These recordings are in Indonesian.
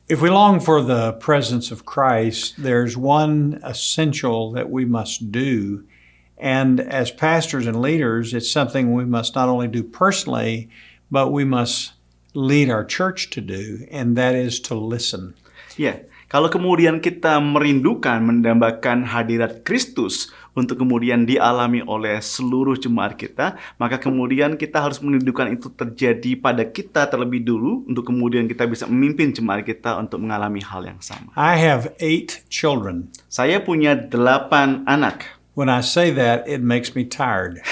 If we long for the presence of Christ, there's one essential that we must do. And as pastors and leaders, it's something we must not only do personally, but we must lead our church to do, and that is to listen. Ya, kalau kemudian kita merindukan, mendambakan hadirat Kristus untuk kemudian dialami oleh seluruh jemaat kita, maka kemudian kita harus merindukan itu terjadi pada kita terlebih dulu, untuk kemudian kita bisa memimpin jemaat kita untuk mengalami hal yang sama. I have 8 children. Saya punya 8 anak. When I say that, it makes me tired.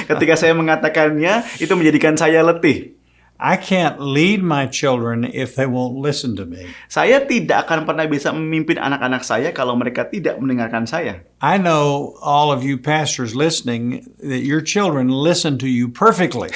Ketika saya mengatakannya, itu menjadikan saya letih. I can't lead my children if they won't listen to me. Saya tidak akan pernah bisa memimpin anak-anak saya kalau mereka tidak mendengarkan saya. I know all of you pastors listening that your children listen to you perfectly.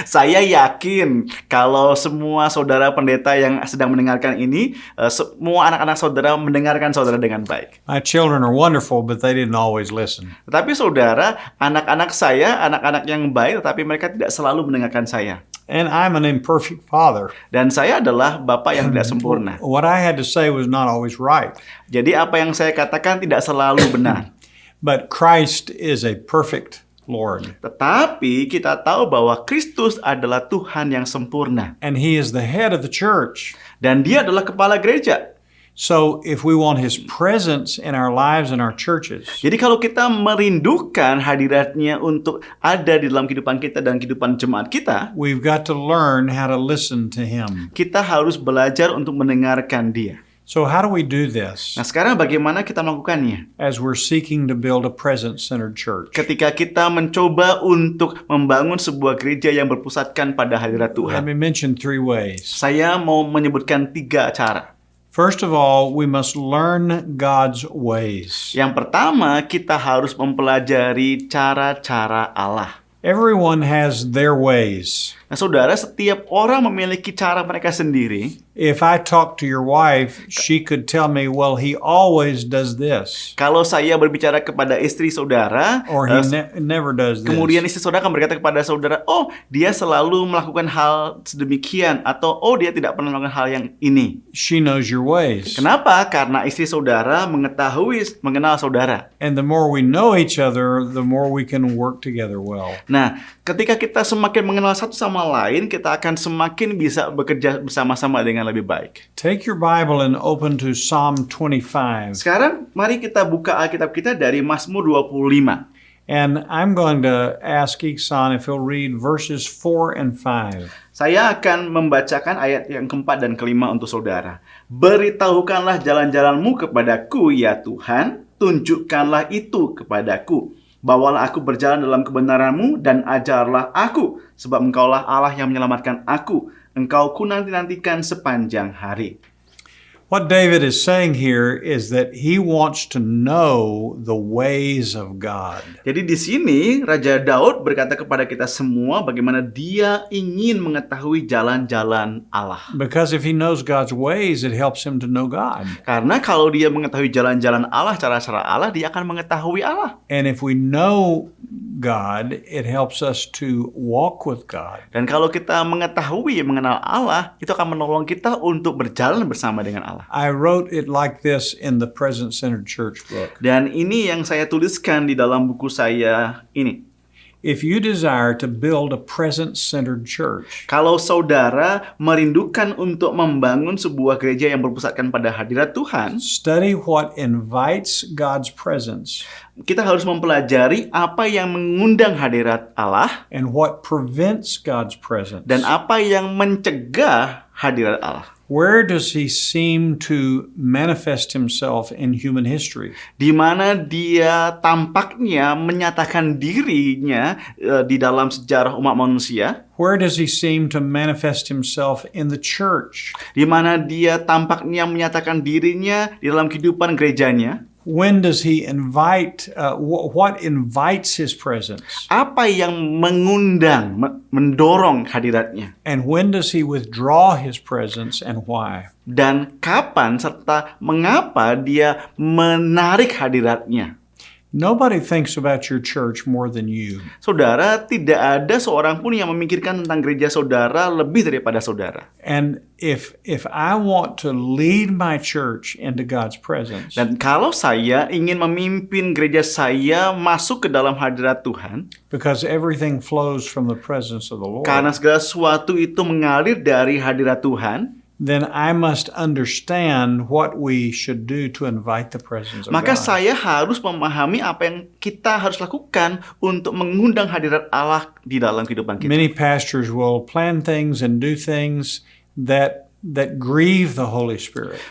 Saya yakin kalau semua saudara pendeta yang sedang mendengarkan ini, semua anak-anak saudara mendengarkan saudara dengan baik. My children are wonderful, but they didn't always listen. Tetapi saudara, anak-anak saya, anak-anak yang baik, tetapi mereka tidak selalu mendengarkan saya. And I'm an imperfect father. Dan saya adalah bapak yang tidak sempurna. What I had to say was not always right. Jadi apa yang saya katakan tidak selalu benar. But Christ is a perfect Lord. Tetapi kita tahu bahwa Kristus adalah Tuhan yang sempurna. And He is the head of the church. Dan Dia adalah kepala gereja. So if we want His presence in our lives and our churches, Jadi kalau kita merindukan hadiratnya untuk ada di dalam kehidupan kita dan kehidupan jemaat kita, we've got to learn how to listen to Him. kita harus belajar untuk mendengarkan Dia. So how do we do this Nah, sekarang bagaimana kita melakukannya? as we're seeking to build a presence-centered church? Ketika kita mencoba untuk membangun sebuah gereja yang berpusatkan pada hadirat Let Tuhan. me mention 3 ways. Saya mau menyebutkan 3 cara. First of all, we must learn God's ways. Yang pertama, kita harus mempelajari cara-cara Allah. Everyone has their ways. Nah, saudara, setiap orang memiliki cara mereka sendiri. If I talk to your wife, she could tell me, well, he always does this, Kalau saya berbicara kepada istri saudara, or he never does this. kemudian istri saudara akan berkata kepada saudara, oh, dia selalu melakukan hal sedemikian, atau oh, dia tidak pernah melakukan hal yang ini. She knows your ways. Kenapa? Karena istri saudara mengenal saudara. And the more we know each other, the more we can work together well. Nah, ketika kita semakin mengenal satu sama lain, kita akan semakin bisa bekerja bersama-sama dengan lebih baik. Take your Bible and open to Psalm 25. Sekarang, mari kita buka Alkitab kita dari Mazmur 25. And I'm going to ask Iksan if he'll read verses 4 and 5. Saya akan membacakan ayat yang keempat dan kelima untuk saudara. Beritahukanlah jalan-jalanmu kepadaku, ya Tuhan, tunjukkanlah itu kepadaku. Bawalah aku berjalan dalam kebenaran-Mu dan ajarlah aku, sebab Engkaulah Allah yang menyelamatkan aku. Engkau ku nanti-nantikan sepanjang hari. What David is saying here is that he wants to know the ways of God. Jadi di sini Raja Daud berkata kepada kita semua bagaimana dia ingin mengetahui jalan-jalan Allah. Because if he knows God's ways, it helps him to know God. Karena kalau dia mengetahui jalan-jalan Allah, cara-cara Allah, dia akan mengetahui Allah. And if we know God, it helps us to walk with God. Dan kalau kita mengetahui, mengenal Allah, itu akan menolong kita untuk berjalan bersama dengan Allah. I wrote it like this in the Presence-Centered Church book. Dan ini yang saya tuliskan di dalam buku saya ini. If you desire to build a presence-centered church, Kalau saudara merindukan untuk membangun sebuah gereja yang berpusatkan pada hadirat Tuhan, study what invites God's presence kita harus mempelajari apa yang mengundang hadirat Allah and what prevents God's presence. dan apa yang mencegah hadirat Allah. Where does he seem to manifest himself in human history? Di mana dia tampaknya menyatakan dirinya di dalam sejarah umat manusia. Where does he seem to manifest himself in the church? Di mana dia tampaknya menyatakan dirinya di dalam kehidupan gerejanya. When does he invite, what invites his presence? Apa yang mengundang, mendorong hadiratnya? And when does he withdraw his presence and why? Dan kapan serta mengapa dia menarik hadiratnya? Nobody thinks about your church more than you. Saudara, tidak ada seorang pun yang memikirkan tentang gereja saudara lebih daripada saudara. And if I want to lead my church into God's presence, Dan kalau saya ingin memimpin gereja saya masuk ke dalam hadirat Tuhan, because everything flows from the presence of the Lord, karena segala sesuatu itu mengalir dari hadirat Tuhan, then I must understand what we should do to invite the presence of maka God. saya harus memahami apa yang kita harus lakukan untuk mengundang hadirat Allah di dalam kehidupan kita. Many pastors will plan things and do things that grieve the Holy Spirit.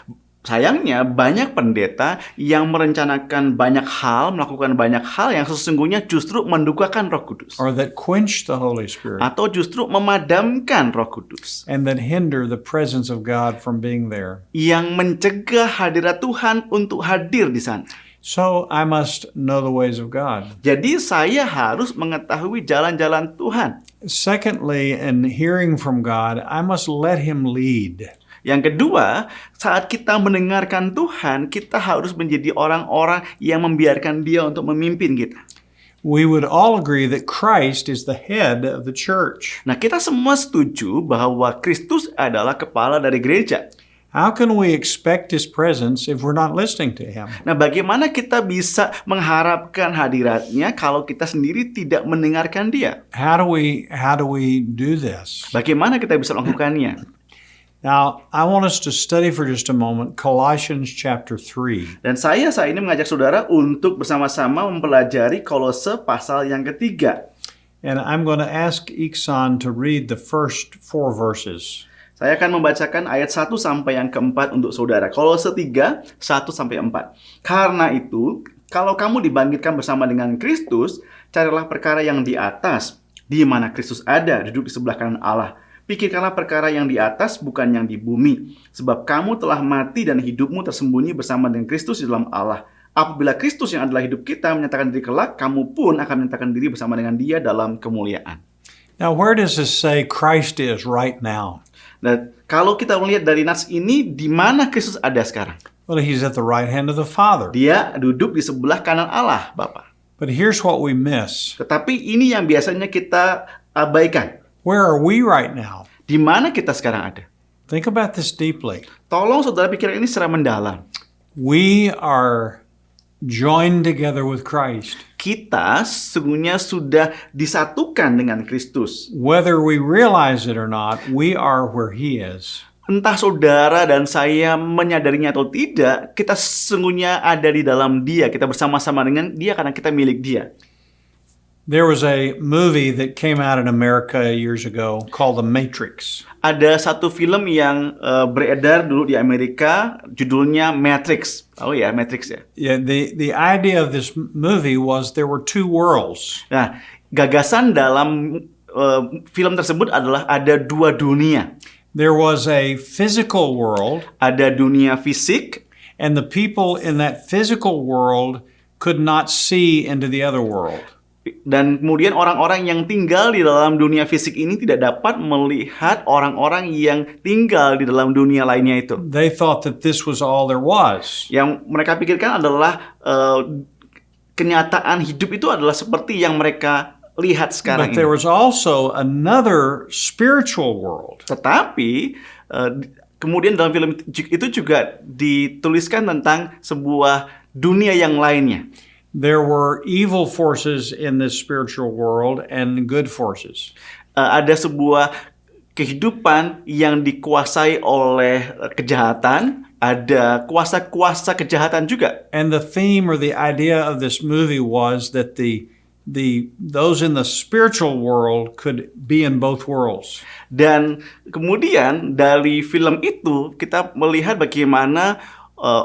Sayangnya banyak pendeta yang merencanakan banyak hal, melakukan banyak hal yang sesungguhnya justru mendukakan Roh Kudus. Or that quench the Holy Spirit Atau justru memadamkan Roh Kudus. and that hinder the presence of God from being there. Yang mencegah hadirat Tuhan untuk hadir di sana. So I must know the ways of God. Jadi saya harus mengetahui jalan-jalan Tuhan. Secondly, in hearing from God, I must let Him lead. Yang kedua, saat kita mendengarkan Tuhan, kita harus menjadi orang-orang yang membiarkan Dia untuk memimpin kita. We would all agree that Christ is the head of the church. Nah, kita semua setuju bahwa Kristus adalah kepala dari gereja. How can we expect His presence if we're not listening to Him? Nah, bagaimana kita bisa mengharapkan hadiratnya kalau kita sendiri tidak mendengarkan Dia? How do we do this? Bagaimana kita bisa melakukannya? Now, I want us to study for just a moment Colossians chapter 3. Dan saya saat ini mengajak saudara untuk bersama-sama mempelajari Kolose pasal yang ketiga. And I'm going to ask Iksan to read the first 4 verses. Saya akan membacakan ayat 1 sampai yang keempat untuk saudara. Kolose 3, 1 sampai 4. Karena itu, kalau kamu dibangkitkan bersama dengan Kristus, carilah perkara yang di atas, di mana Kristus ada, duduk di sebelah kanan Allah. Pikirkanlah perkara yang di atas, bukan yang di bumi. Sebab kamu telah mati dan hidupmu tersembunyi bersama dengan Kristus di dalam Allah. Apabila Kristus yang adalah hidup kita menyatakan diri kelak, kamu pun akan menyatakan diri bersama dengan Dia dalam kemuliaan. Now, where does this say Christ is right now? Dan kalau kita melihat dari nas ini, di mana Kristus ada sekarang? Well, He's at the right hand of the Father. Dia duduk di sebelah kanan Allah, Bapa. But here's what we miss. Tetapi ini yang biasanya kita abaikan. Where are we right now? Di mana kita sekarang ada? Think about this deeply. Tolong saudara pikirkan ini secara mendalam. We are joined together with Christ. Kita sesungguhnya sudah disatukan dengan Kristus. Whether we realize it or not, we are where He is. Entah saudara dan saya menyadarinya atau tidak, kita sesungguhnya ada di dalam Dia. Kita bersama-sama dengan Dia karena kita milik Dia. There was a movie that came out in America years ago called The Matrix. Ada satu film yang beredar dulu di Amerika, judulnya Matrix. Oh ya, Matrix ya. Yeah, the idea of this movie was there were 2 worlds. Nah, gagasan dalam film tersebut adalah ada 2 dunia. There was a physical world, Ada dunia fisik, and the people in that physical world could not see into the other world. dan kemudian orang-orang yang tinggal di dalam dunia fisik ini tidak dapat melihat orang-orang yang tinggal di dalam dunia lainnya itu. They thought that this was all there was. Yang mereka pikirkan adalah kenyataan hidup itu adalah seperti yang mereka lihat sekarang But there ini. was also another spiritual world. Tetapi kemudian dalam film itu juga dituliskan tentang sebuah dunia yang lainnya. There were evil forces in this spiritual world and good forces. Ada sebuah kehidupan yang dikuasai oleh kejahatan, ada kuasa-kuasa kejahatan juga. And the theme or the idea of this movie was that those in the spiritual world could be in both worlds. Dan kemudian dari film itu kita melihat bagaimana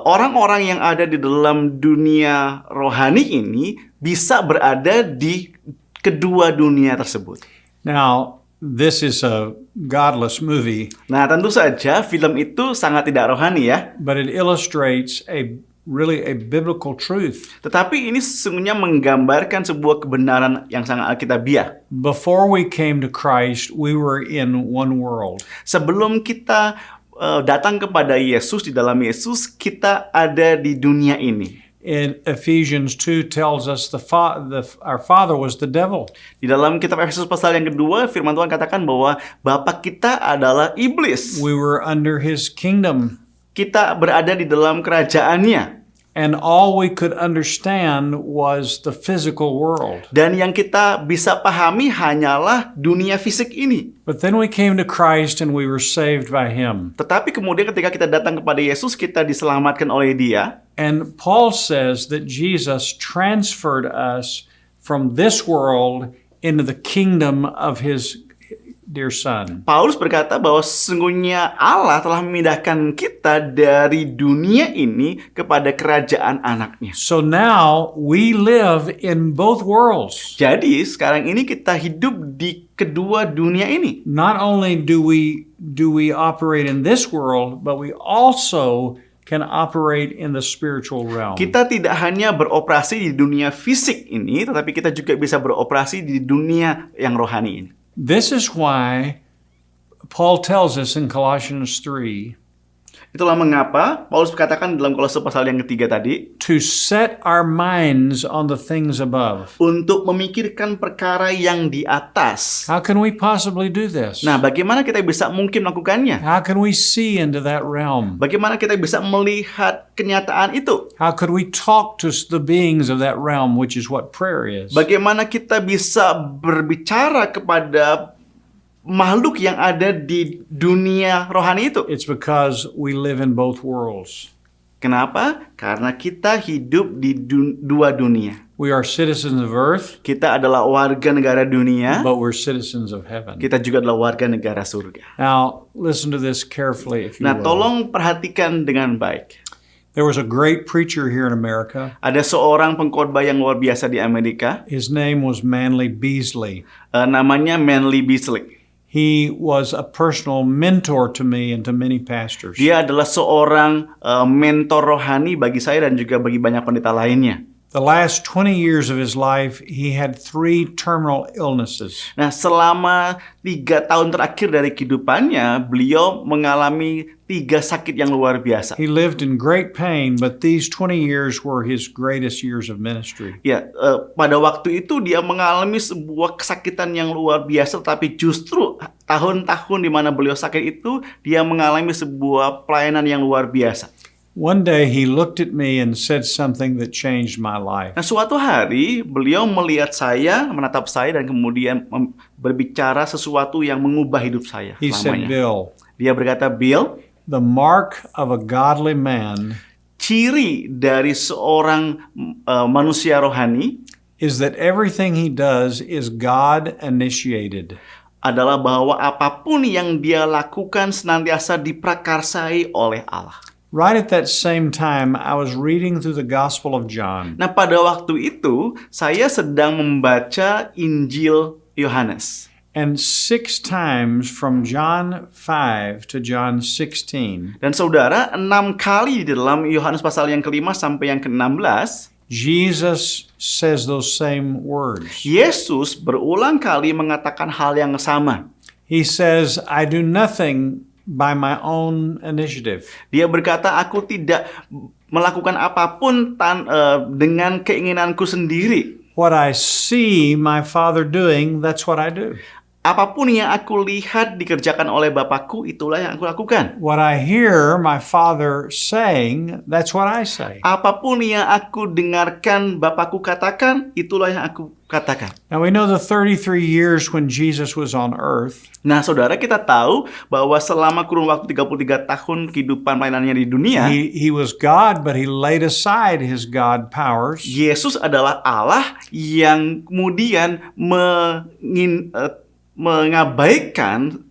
orang-orang yang ada di dalam dunia rohani ini bisa berada di kedua dunia tersebut. Now, this is a godless movie, Nah, tentu saja film itu sangat tidak rohani ya. but it illustrates really a biblical truth. Tetapi ini sesungguhnya menggambarkan sebuah kebenaran yang sangat alkitabiah. Before we came to Christ, we were in one world. Sebelum kita datang kepada Yesus, di dalam Yesus, kita ada di dunia ini. in Ephesians 2 tells us our father was the devil. Di dalam kitab Efesus pasal yang kedua, firman Tuhan katakan bahwa Bapa kita adalah iblis. We were under his kingdom, Kita berada di dalam kerajaannya. and all we could understand was the physical world. Dan yang kita bisa pahami hanyalah dunia fisik ini. But then we came to Christ and we were saved by him. Tetapi kemudian ketika kita datang kepada Yesus, kita diselamatkan oleh Dia. And Paul says that Jesus transferred us from this world into the kingdom of his dear son. Paulus berkata bahwa sesungguhnya Allah telah memindahkan kita dari dunia ini kepada kerajaan anaknya. So now we live in both worlds. Jadi sekarang ini kita hidup di kedua dunia ini. Not only do we operate in this world, but we also can operate in the spiritual realm. Kita tidak hanya beroperasi di dunia fisik ini, tetapi kita juga bisa beroperasi di dunia yang rohani ini. This is why Paul tells us in Colossians 3 Itulah mengapa Paulus berkatakan dalam Kolose pasal yang ketiga tadi, to set our minds on the things above. untuk memikirkan perkara yang di atas. How can we possibly do this? Nah, bagaimana kita bisa mungkin melakukannya? How can we see into that realm? Bagaimana kita bisa melihat kenyataan itu? How could we talk to the beings of that realm, which is what prayer is? Bagaimana kita bisa berbicara kepada makhluk yang ada di dunia rohani itu? It's because we live in both worlds. Kenapa? Karena kita hidup di dua dunia. We are citizens of earth, Kita adalah warga negara dunia, but we're citizens of heaven. kita juga adalah warga negara surga. Now, listen to this carefully, if you Nah, will. tolong perhatikan dengan baik. There was a great preacher here in America. Ada seorang pengkhotbah yang luar biasa di Amerika, His name was Manly Beasley. namanya Manly Beasley. He was a personal mentor to me and to many pastors. Dia adalah seorang mentor rohani bagi saya dan juga bagi banyak pendeta lainnya. The last 20 years of his life, he had 3 terminal illnesses. Nah, selama 3 tahun terakhir dari kehidupannya, beliau mengalami 3 sakit yang luar biasa. He lived in great pain, but these 20 years were his greatest years of ministry. Ya, pada waktu itu dia mengalami sebuah kesakitan yang luar biasa, tapi justru tahun-tahun di mana beliau sakit itu, dia mengalami sebuah pelayanan yang luar biasa. One day he looked at me and said something that changed my life. Nah, suatu hari beliau melihat saya, menatap saya, dan kemudian berbicara sesuatu yang mengubah hidup saya He said, selamanya. Bill, Dia berkata, Bill, the mark of a godly man ciri dari seorang manusia rohani is that everything he does is God initiated. adalah bahwa apapun yang dia lakukan senantiasa diprakarsai oleh Allah. Right at that same time, I was reading through the Gospel of John. Nah, pada waktu itu saya sedang membaca Injil Yohanes. And 6 times from John 5 to John 16, Dan saudara, 6 kali di dalam Yohanes pasal yang ke-5 sampai yang ke-16, Jesus says those same words. Yesus berulang kali mengatakan hal yang sama. He says, I do nothing by my own initiative. Dia berkata, aku tidak melakukan apapun dengan keinginanku sendiri. What I see my Father doing, that's what I do. Apapun yang aku lihat dikerjakan oleh Bapakku, itulah yang aku lakukan. What I hear my Father saying, that's what I say. Apapun yang aku dengarkan Bapakku katakan, itulah yang aku katakan. Now we know the 33 years when Jesus was on earth, Nah, saudara, kita tahu bahwa selama kurun waktu 33 tahun kehidupan pelayanannya di dunia, he was God, but he laid aside his God powers. Yesus adalah Allah yang kemudian mengabaikan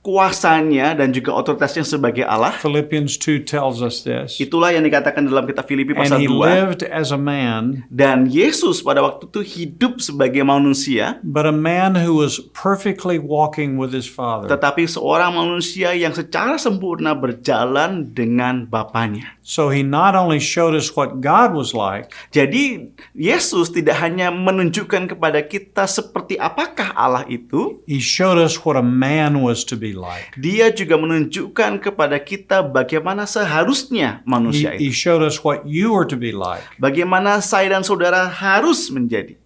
kuasanya dan juga otoritasnya sebagai Allah. Philippians 2 tells us this. Itulah yang dikatakan dalam kitab Filipi And pasal he 2. lived as a man, Dan Yesus pada waktu itu hidup sebagai manusia, but a man who was perfectly walking with his Father. tetapi seorang manusia yang secara sempurna berjalan dengan Bapanya. So he not only showed us what God was like, Jadi Yesus tidak hanya menunjukkan kepada kita seperti apakah Allah itu, he showed us what a man was to be be like. Dia juga menunjukkan kepada kita bagaimana seharusnya manusia He itu. showed us what you are to be like. Bagaimana saya dan saudara harus menjadi.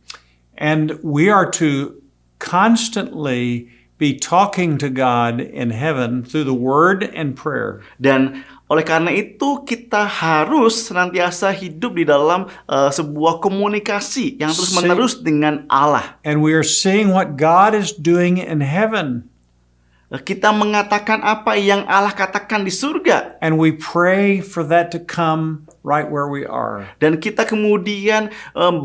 And we are to constantly be talking to God in heaven through the word and prayer. Dan oleh karena itu kita harus senantiasa hidup di dalam sebuah komunikasi yang terus-menerus dengan Allah. And we are seeing what God is doing in heaven. Kita mengatakan apa yang Allah katakan di surga. And we pray for that to come right where we are. Dan kita kemudian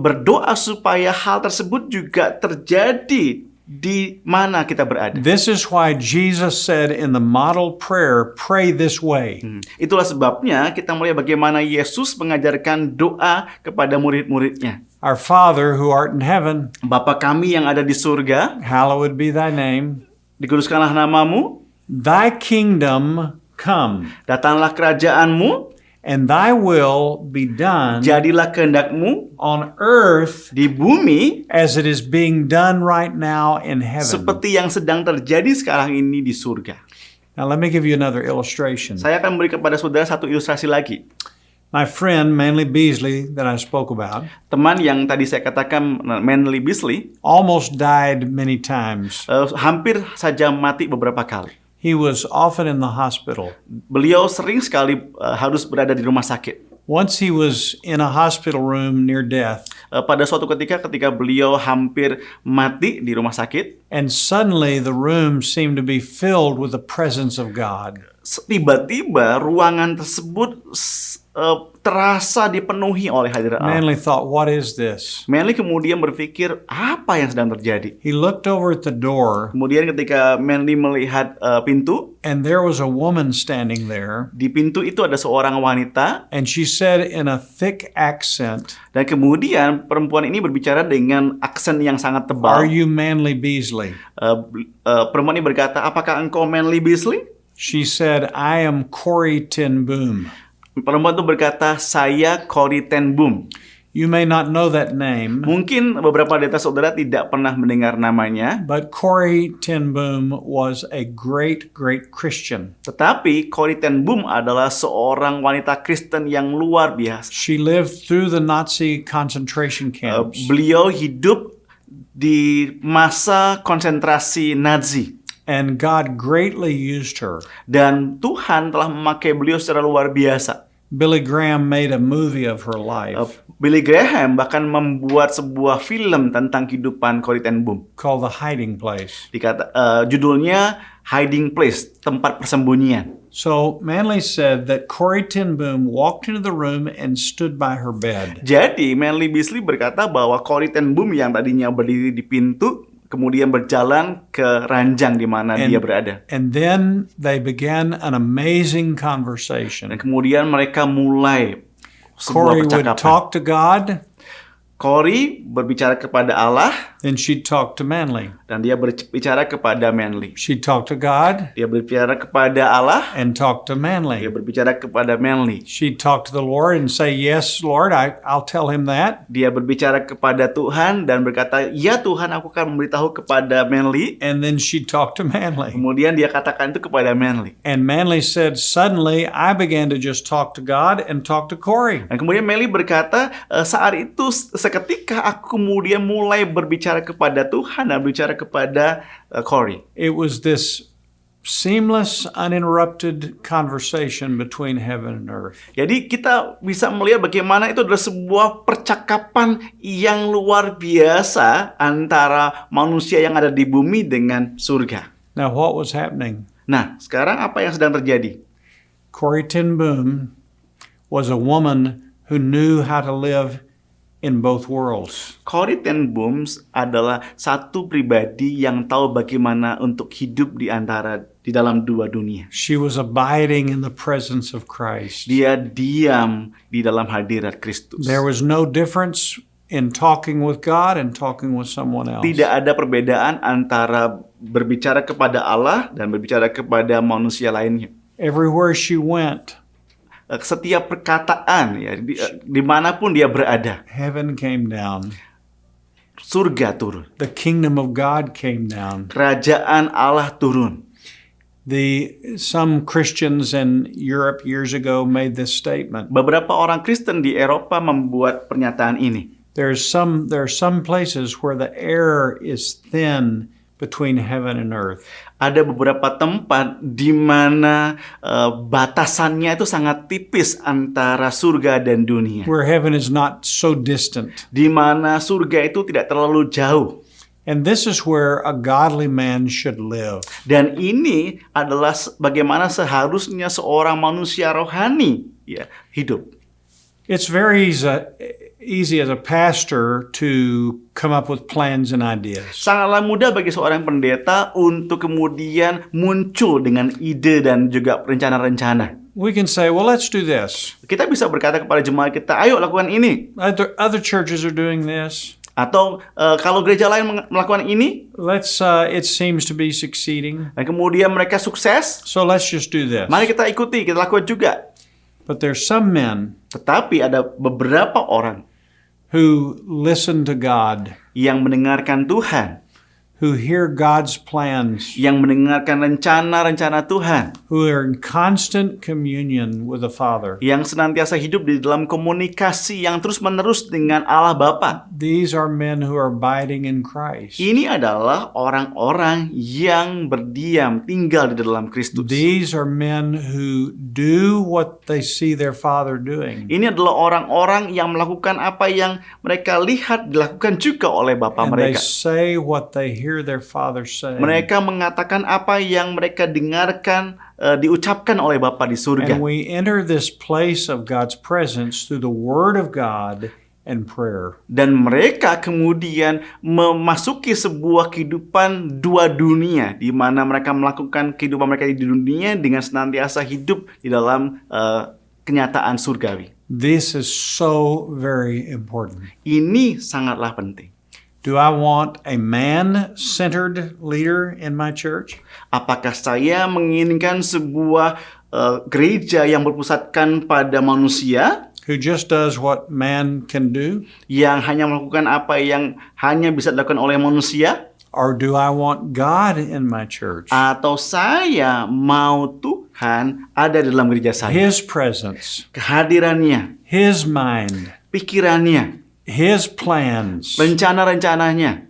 berdoa supaya hal tersebut juga terjadi di mana kita berada. This is why Jesus said in the model prayer, pray this way. Itulah sebabnya kita melihat bagaimana Yesus mengajarkan doa kepada murid-muridnya. Our Father who art in heaven, Bapa kami yang ada di surga, hallowed be thy name. dikuduskanlah namamu, Thy kingdom come, datanglah kerajaanmu, and thy will be done jadilah kehendakmu on earth di bumi as it is being done right now in heaven. seperti yang sedang terjadi sekarang ini di surga. Now let me give you another illustration. Saya akan beri kepada saudara satu ilustrasi lagi. My friend Manley Beasley that I spoke about Teman yang tadi saya katakan, Manley Beasley, almost died many times. hampir saja mati beberapa kali. He was often in the hospital. Beliau sering sekali harus berada di rumah sakit. Once he was in a hospital room near death, Pada suatu ketika beliau hampir mati di rumah sakit, and suddenly the room seemed to be filled with the presence of God. tiba-tiba ruangan tersebut terasa dipenuhi oleh hadirat Allah. Manley thought, what is this? Manley kemudian berpikir, apa yang sedang terjadi? He looked over at the door, Kemudian ketika Manley melihat pintu, and there was a woman standing there, di pintu itu ada seorang wanita, and she said in a thick accent, dan kemudian perempuan ini berbicara dengan aksen yang sangat "Are tebal. you Manley Beasley?" Perempuan ini berkata, apakah engkau Manley Beasley? She said, "I am Corrie ten Boom." Perempuan itu berkata, saya Corrie ten Boom. You may not know that name, Mungkin beberapa dari saudara tidak pernah mendengar namanya, but Corrie ten Boom was a great Christian. tetapi Corrie ten Boom adalah seorang wanita Kristen yang luar biasa. She lived through the Nazi concentration camps. Beliau hidup di masa konsentrasi Nazi. And God greatly used her. Dan Tuhan telah memakai beliau secara luar biasa. Billy Graham made a movie of her life Billy Graham bahkan membuat sebuah film tentang kehidupan Corrie ten Boom. called The Hiding Place. Judulnya Hiding Place, tempat persembunyian. So Manley said that Corrie ten Boom walked into the room and stood by her bed. Jadi Manley Beasley berkata bahwa Corrie ten Boom yang tadinya berdiri di pintu kemudian berjalan ke ranjang di mana dia berada. And then they began an amazing conversation. Dan kemudian mereka mulai sebuah Corrie would percakapan. talk to God, Corrie berbicara kepada Allah then she'd talk to Manley. dan dia berbicara kepada Manley. She'd talk to God Dia berbicara kepada Allah, and talk to dia Manley. berbicara kepada Manley. She'd talk to the Lord and say, "Yes, Lord, I'll tell him that." Dia berbicara kepada Tuhan dan berkata, "Ya Tuhan, aku akan memberitahu kepada Manley." And then she'd talk to Manley. Kemudian dia katakan itu kepada Manley. And Manley said, "Suddenly, I began to just talk to God and talk to Corrie." Dan kemudian Manley berkata, saat itu seketika aku kemudian mulai berbicara kepada Tuhan dan berbicara kepada Corrie. It was this seamless, uninterrupted conversation between heaven and earth. Jadi kita bisa melihat bagaimana itu adalah sebuah percakapan yang luar biasa antara manusia yang ada di bumi dengan surga. Now, what was happening? Nah, sekarang apa yang sedang terjadi? Corrie ten Boom was a woman who knew how to live in both worlds. Corrie ten Boom adalah satu pribadi yang tahu bagaimana untuk hidup di dalam dua dunia. She was abiding in the presence of Christ. Dia diam di dalam hadirat Kristus. There was no difference in talking with God and talking with someone else. Tidak ada perbedaan antara berbicara kepada Allah dan berbicara kepada manusia lainnya. Everywhere she went, Setiap perkataan ya dimanapun dia berada, heaven came down. surga turun, The kingdom of God came down. kerajaan Allah turun. Some Christians in Europe years ago made this statement. Beberapa orang Kristen di Eropa membuat pernyataan ini. There are some places where the air is thin between heaven and earth. Ada beberapa tempat di mana batasannya itu sangat tipis antara surga dan dunia. Where heaven is not so distant. Di mana surga itu tidak terlalu jauh. And this is where a godly man should live. Dan ini adalah bagaimana seharusnya seorang manusia rohani ya hidup. It's very easy as a pastor to come up with plans and ideas. Sangatlah mudah bagi seorang pendeta untuk kemudian muncul dengan ide dan juga rencana-rencana. We can say, well, let's do this. Kita bisa berkata kepada jemaat kita, ayo lakukan ini. Other churches are doing this. Atau kalau gereja lain melakukan ini, it seems to be succeeding. dan kemudian mereka sukses, So let's just do this. mari kita ikuti, kita lakukan juga. But there's some men Tetapi ada beberapa orang who listen to God, yang mendengarkan Tuhan, who hear God's plans, yang mendengarkan rencana-rencana Tuhan, who are in constant communion with the Father. yang senantiasa hidup di dalam komunikasi yang terus-menerus dengan Allah Bapa. These are men who are abiding in Christ. Ini adalah orang-orang yang berdiam, tinggal di dalam Kristus. These are men who do what they see their Father doing. Ini adalah orang-orang yang melakukan apa yang mereka lihat dilakukan juga oleh Bapa And they mereka. say what they hear their Father say. Mereka mengatakan apa yang mereka dengarkan diucapkan oleh Bapa di surga. And we enter this place of God's presence through the Word of God and prayer. Dan mereka kemudian memasuki sebuah kehidupan dua dunia, di mana mereka melakukan kehidupan mereka di dunia dengan senantiasa hidup di dalam kenyataan surgawi. This is so very important. Ini sangatlah penting. Do I want a man-centered leader in my church? Apakah saya menginginkan sebuah gereja yang berpusatkan pada manusia, Who just does what man can do? yang hanya melakukan apa yang hanya bisa dilakukan oleh manusia? Or do I want God in my church? Atau saya mau Tuhan ada di dalam gereja saya? His presence, Kehadirannya, His mind, pikirannya, His plans. rencana-rencananya.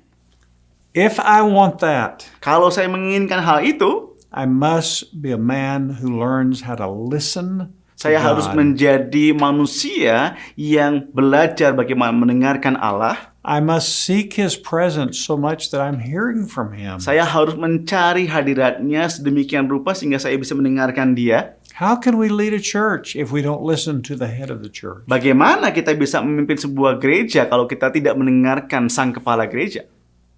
If I want that, Kalau saya menginginkan hal itu, I must be a man who learns how to listen to saya harus God. menjadi manusia yang belajar bagaimana mendengarkan Allah. I must seek His presence so much that I'm hearing from Him. Saya harus mencari hadiratnya sedemikian rupa sehingga saya bisa mendengarkan Dia. How can we lead a church if we don't listen to the head of the church? Bagaimana kita bisa memimpin sebuah gereja kalau kita tidak mendengarkan sang kepala gereja?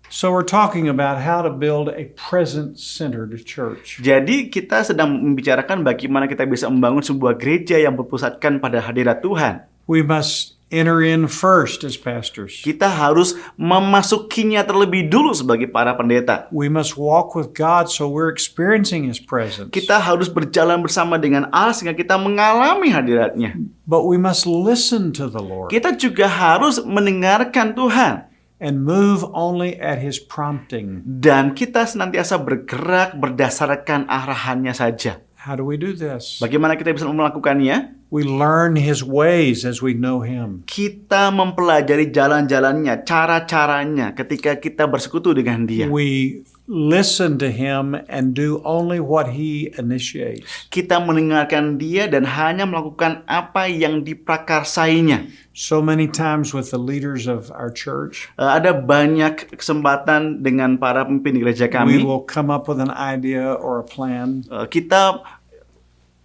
So we're talking about how to build a presence-centered church. Jadi kita sedang membicarakan bagaimana kita bisa membangun sebuah gereja yang berpusatkan pada hadirat Tuhan. We must enter in first as pastors. Kita harus memasukinya terlebih dulu sebagai para pendeta. We must walk with God so we're experiencing His presence. Kita harus berjalan bersama dengan Allah sehingga kita mengalami hadiratnya. But we must listen to the Lord Kita juga harus mendengarkan Tuhan. and move only at His prompting. Dan kita senantiasa bergerak berdasarkan arahannya saja. How do we do this? Bagaimana kita bisa melakukannya? We learn His ways as we know Him. Kita mempelajari jalan-jalannya, cara-caranya ketika kita bersekutu dengan Dia. We listen to Him and do only what He initiates. Kita mendengarkan Dia dan hanya melakukan apa yang diprakarsainya. So many times with the leaders of our church, Ada banyak kesempatan dengan para pemimpin di gereja we kami. will come up with an idea or a plan, Kita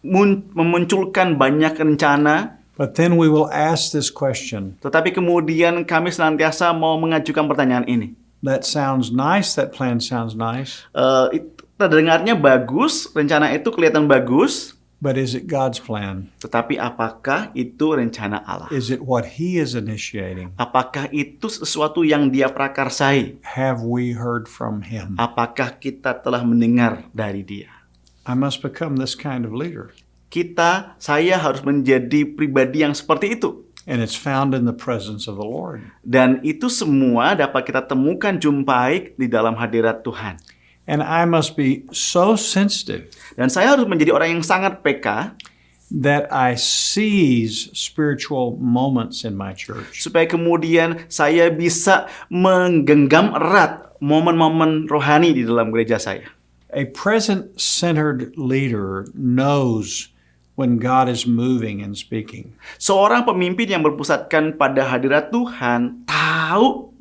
memunculkan banyak rencana, but then we will ask this question. tetapi kemudian kami senantiasa mau mengajukan pertanyaan ini. That sounds nice, that plan sounds nice, Terdengarnya bagus, rencana itu kelihatan bagus, but is it God's plan? tetapi apakah itu rencana Allah? Is it what He is initiating? Apakah itu sesuatu yang Dia prakarsai? Have we heard from Him? Apakah kita telah mendengar dari Dia? I must become this kind of leader. Saya harus menjadi pribadi yang seperti itu. And it's found in the presence of the Lord. Dan itu semua dapat kita temukan, jumpai di dalam hadirat Tuhan. And I must be so sensitive Dan saya harus menjadi orang yang sangat peka that I seize spiritual moments in my church. supaya kemudian saya bisa menggenggam erat momen-momen rohani di dalam gereja saya. A present-centered leader knows when God is moving and speaking. Seorang pemimpin yang berpusatkan pada hadirat Tuhan tahu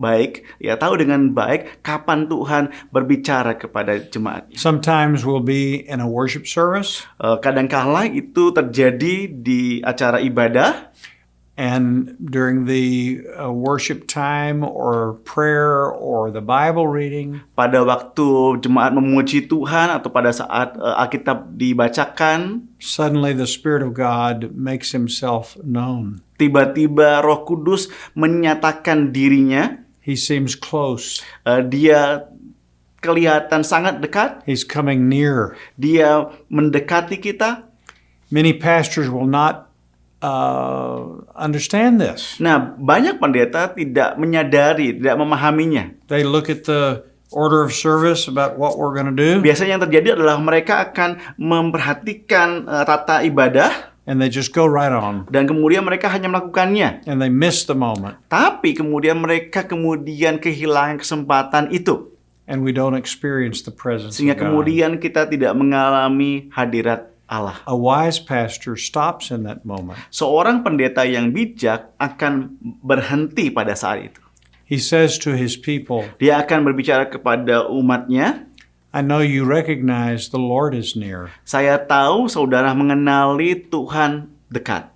dengan baik kapan Tuhan berbicara kepada jemaatnya. Sometimes we'll be in a worship service, Kadangkala itu terjadi di acara ibadah, and during the worship time or prayer or the Bible reading, pada waktu jemaat memuji Tuhan atau pada saat Alkitab dibacakan, suddenly the Spirit of God makes himself known. tiba-tiba Roh Kudus menyatakan dirinya. He seems close. Dia kelihatan sangat dekat. He's coming near. Dia mendekati kita. Many pastors will not understand this. Nah, banyak pendeta tidak menyadari, tidak memahaminya. They look at the order of service about what we're going to do, Biasanya yang terjadi adalah mereka akan memperhatikan tata ibadah and they just go right on, dan kemudian mereka hanya melakukannya. and they miss the moment, Tapi kemudian mereka kehilangan kesempatan itu. and we don't experience the presence Sehingga of God. kemudian kita tidak mengalami hadirat Allah. A wise pastor stops in that moment. Seorang pendeta yang bijak akan berhenti pada saat itu. He says to his people, Dia akan berbicara kepada umatnya, I know you recognize the Lord is near. saya tahu saudara mengenali Tuhan dekat.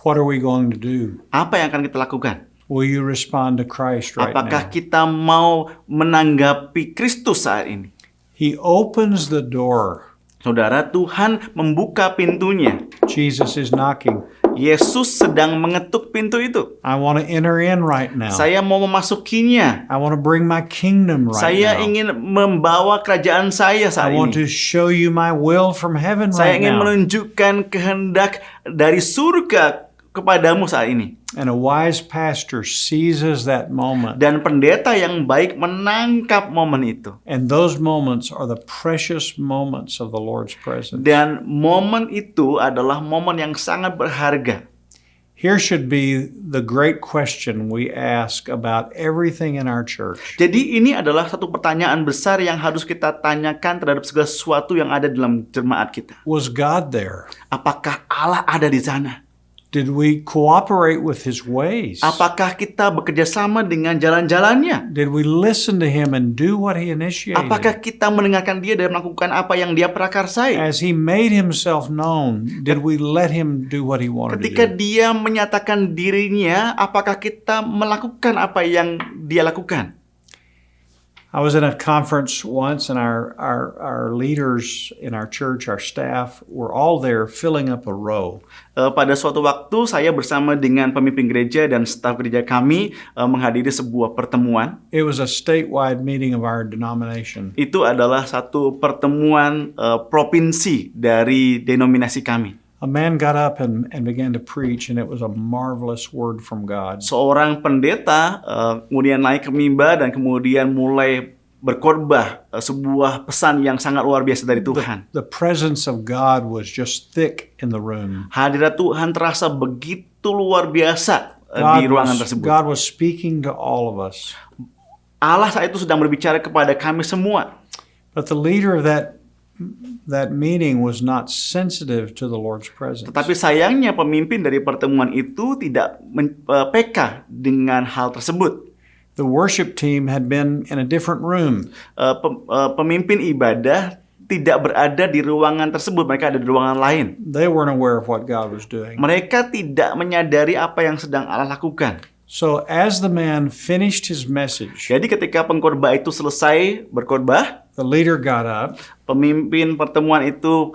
What are we going to do? Apa yang akan kita lakukan? Will you respond to Christ right Apakah now? kita mau menanggapi Kristus saat ini? He opens the door. Saudara, Tuhan membuka pintunya. Jesus is knocking. Yesus sedang mengetuk pintu itu. I want to enter in right now. Saya mau memasukinya. I want to bring my kingdom right Saya now. ingin membawa kerajaan saya I saat want ini. to show you my will from heaven Saya right ingin now. menunjukkan kehendak dari surga kepadamu saat ini. And a wise pastor seizes that moment. Dan pendeta yang baik menangkap momen itu. And those moments are the precious moments of the Lord's presence. Dan momen itu adalah momen yang sangat berharga. Here should be the great question we ask about everything in our church. Jadi ini adalah satu pertanyaan besar yang harus kita tanyakan terhadap segala sesuatu yang ada dalam jemaat kita. Was God there? Apakah Allah ada di sana? Did we cooperate with His ways? Apakah kita bekerja sama dengan jalan-jalannya? Did we listen to Him and do what He initiated? Apakah kita mendengarkan dia dan melakukan apa yang dia prakarsai? As He made Himself known, did we let Him do what He wanted to Ketika do? dia menyatakan dirinya, apakah kita melakukan apa yang dia lakukan? I was in a conference once, and our leaders in our church, our staff, were all there filling up a row. Pada suatu waktu saya bersama dengan pemimpin gereja dan staf gereja kami menghadiri sebuah pertemuan. It was a statewide meeting of our denomination. Itu adalah satu pertemuan provinsi dari denominasi kami. A man got up and began to preach, and it was a marvelous word from God. Seorang pendeta kemudian naik ke mimbar dan kemudian mulai berkhotbah sebuah pesan yang sangat luar biasa dari Tuhan. The presence of God was just thick in the room. Hadirat Tuhan terasa begitu luar biasa di ruangan tersebut. God was speaking to all of us. Allah saat itu sedang berbicara kepada kami semua. But the leader of that meeting was not sensitive to the Lord's presence. Tetapi sayangnya pemimpin dari pertemuan itu tidak peka dengan hal tersebut. The worship team had been in a different room. Pemimpin ibadah tidak berada di ruangan tersebut, mereka ada di ruangan lain. They weren't aware of what God was doing. Mereka tidak menyadari apa yang sedang Allah lakukan. So as the man finished his message, Jadi ketika pengkhotbah itu selesai berkhotbah, the leader got up pemimpin pertemuan itu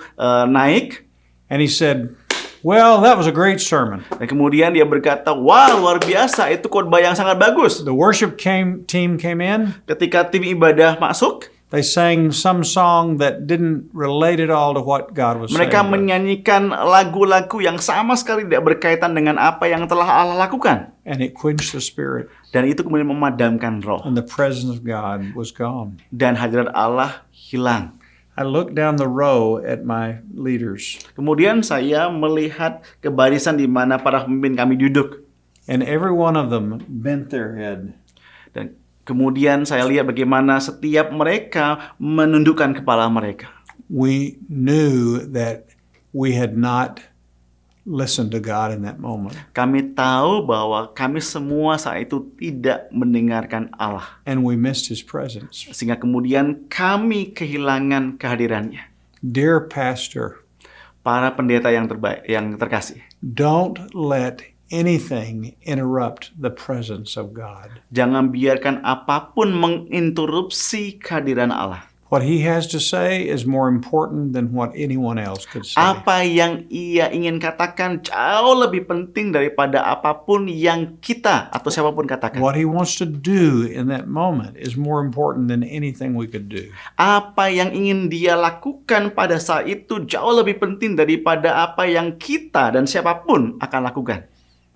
naik and he said, "Well, that was a great sermon. dan kemudian dia berkata, "Wah, luar biasa, itu khotbah yang sangat bagus." The worship team came in. Ketika tim ibadah masuk, They sang some song that didn't relate at all to what God was mereka saying. menyanyikan lagu-lagu yang sama sekali tidak berkaitan dengan apa yang telah Allah lakukan. And it quenched the spirit, Dan itu kemudian memadamkan roh. and the presence of God was gone. Dan hadirat Allah hilang. I looked down the row at my leaders, Kemudian saya melihat ke barisan di mana para pemimpin kami duduk. and every one of them bent their head. Dan kemudian saya lihat bagaimana setiap mereka menundukkan kepala mereka. We knew that we had not listened to God in that moment, Kami tahu bahwa kami semua saat itu tidak mendengarkan Allah. and we missed His presence. Sehingga kemudian kami kehilangan kehadirannya. Dear pastor, Para pendeta yang terbaik, yang terkasih. don't let anything interrupt the presence of God. Jangan biarkan apapun menginterupsi kehadiran Allah. What He has to say is more important than what anyone else could say. Apa yang ia ingin katakan jauh lebih penting daripada apapun yang kita atau siapapun katakan. What He wants to do in that moment is more important than anything we could do. Apa yang ingin dia lakukan pada saat itu jauh lebih penting daripada apa yang kita dan siapapun akan lakukan.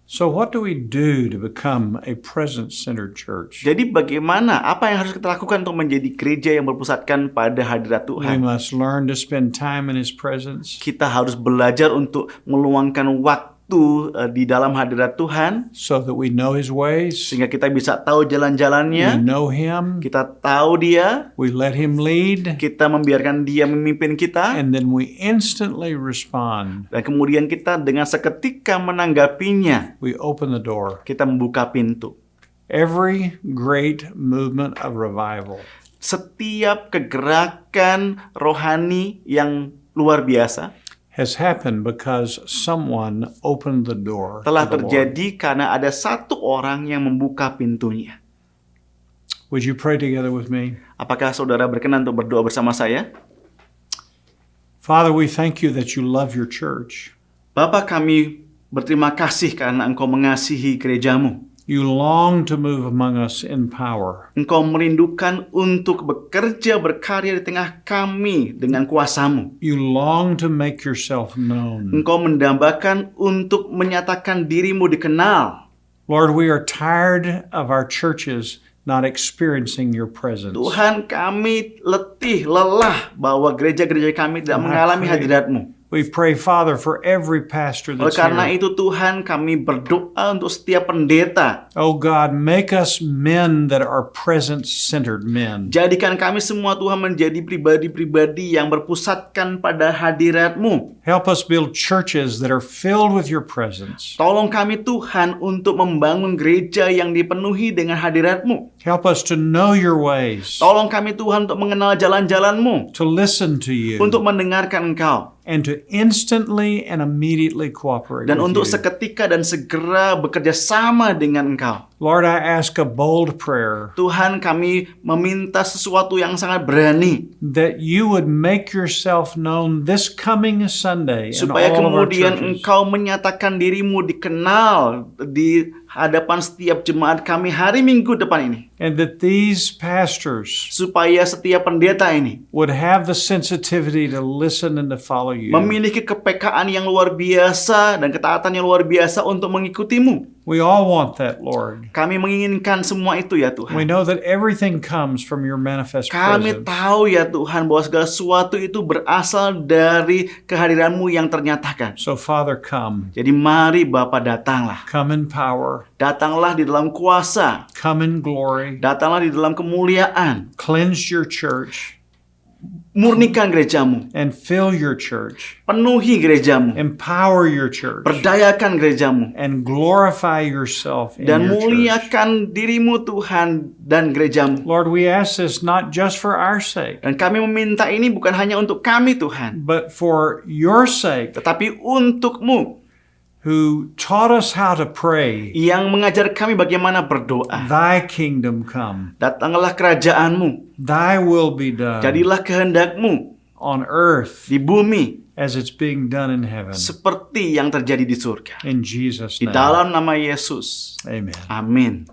So what do we do to become a presence-centered church? Jadi bagaimana, apa yang harus kita lakukan untuk menjadi gereja yang berpusatkan pada hadirat We Tuhan? must learn to spend time in His presence Kita harus belajar untuk meluangkan waktu di dalam hadirat Tuhan so that we know His ways, sehingga kita bisa tahu we jalan-jalannya, know Him, kita tahu dia, we let Him lead, kita membiarkan dia memimpin kita, and then we instantly respond. dan kemudian kita dengan seketika menanggapinya, We open the door. kita membuka pintu. Every great movement of revival Setiap kegerakan rohani yang luar biasa has happened because someone opened the door telah to the Lord. terjadi karena ada satu orang yang membuka pintunya. Would you pray together with me? Apakah saudara berkenan untuk berdoa bersama saya? Father, we thank You that You love Your church. Bapa, kami berterima kasih karena Engkau mengasihi gerejamu. You long to move among us in power. Engkau merindukan untuk bekerja berkarya di tengah kami dengan kuasamu. You long to make Yourself known. Engkau mendambakan untuk menyatakan dirimu dikenal. Lord, we are tired of our churches not experiencing Your presence. Tuhan, kami letih, lelah bahwa gereja-gereja kami tidak mengalami hadirat-Mu. We pray, Father, for every pastor Oleh that's karena here. itu Tuhan, kami berdoa untuk setiap pendeta. Oh God, make us men that are presence-centered men. Jadikan kami semua Tuhan menjadi pribadi-pribadi yang berpusatkan pada hadirat-Mu. Help us build churches that are filled with Your presence. Tolong kami Tuhan untuk membangun gereja yang dipenuhi dengan hadirat-Mu. Help us to know Your ways, Tolong kami Tuhan untuk mengenal jalan-jalan-Mu, to listen to You, untuk mendengarkan Engkau, and to instantly and immediately cooperate dan with untuk You. seketika dan segera bekerja sama dengan Engkau. Lord, I ask a bold prayer Tuhan, kami meminta sesuatu yang sangat berani, that You would make Yourself known this coming Sunday in supaya all of our kemudian churches. Engkau menyatakan dirimu dikenal di hadapan setiap jemaat kami hari Minggu depan ini. And that these pastors Supaya setiap pendeta ini would have the sensitivity to listen and to follow You. memiliki kepekaan yang luar biasa dan ketaatan yang luar biasa untuk mengikutimu. We all want that, Lord. Kami menginginkan semua itu ya We Tuhan. know that everything comes from Your manifest Kami presence. tahu ya Tuhan bahwa segala sesuatu itu berasal dari kehadiran-Mu yang ternyatakan. So, Father, come. Jadi mari Bapa datanglah. Come in power. Datanglah di dalam kuasa. Come in glory. Datanglah di dalam kemuliaan. Cleanse Your church Murnikan gerejamu. and fill Your church. Penuhi gerejamu. Empower Your church Perdayakan gerejamu. and glorify Yourself in Dan Your church. muliakan dirimu Tuhan dan gerejamu. Lord, we ask this not just for our sake, Dan kami meminta ini bukan hanya untuk kami Tuhan, but for Your sake, tetapi untukmu who taught us how to pray. yang mengajar kami bagaimana berdoa. Thy kingdom come. Datanglah kerajaanmu. Thy will be done Jadilah kehendakmu on earth di bumi as it's being done in heaven. seperti yang terjadi di surga. In Jesus' Di name. dalam nama Yesus. Amen. Amin.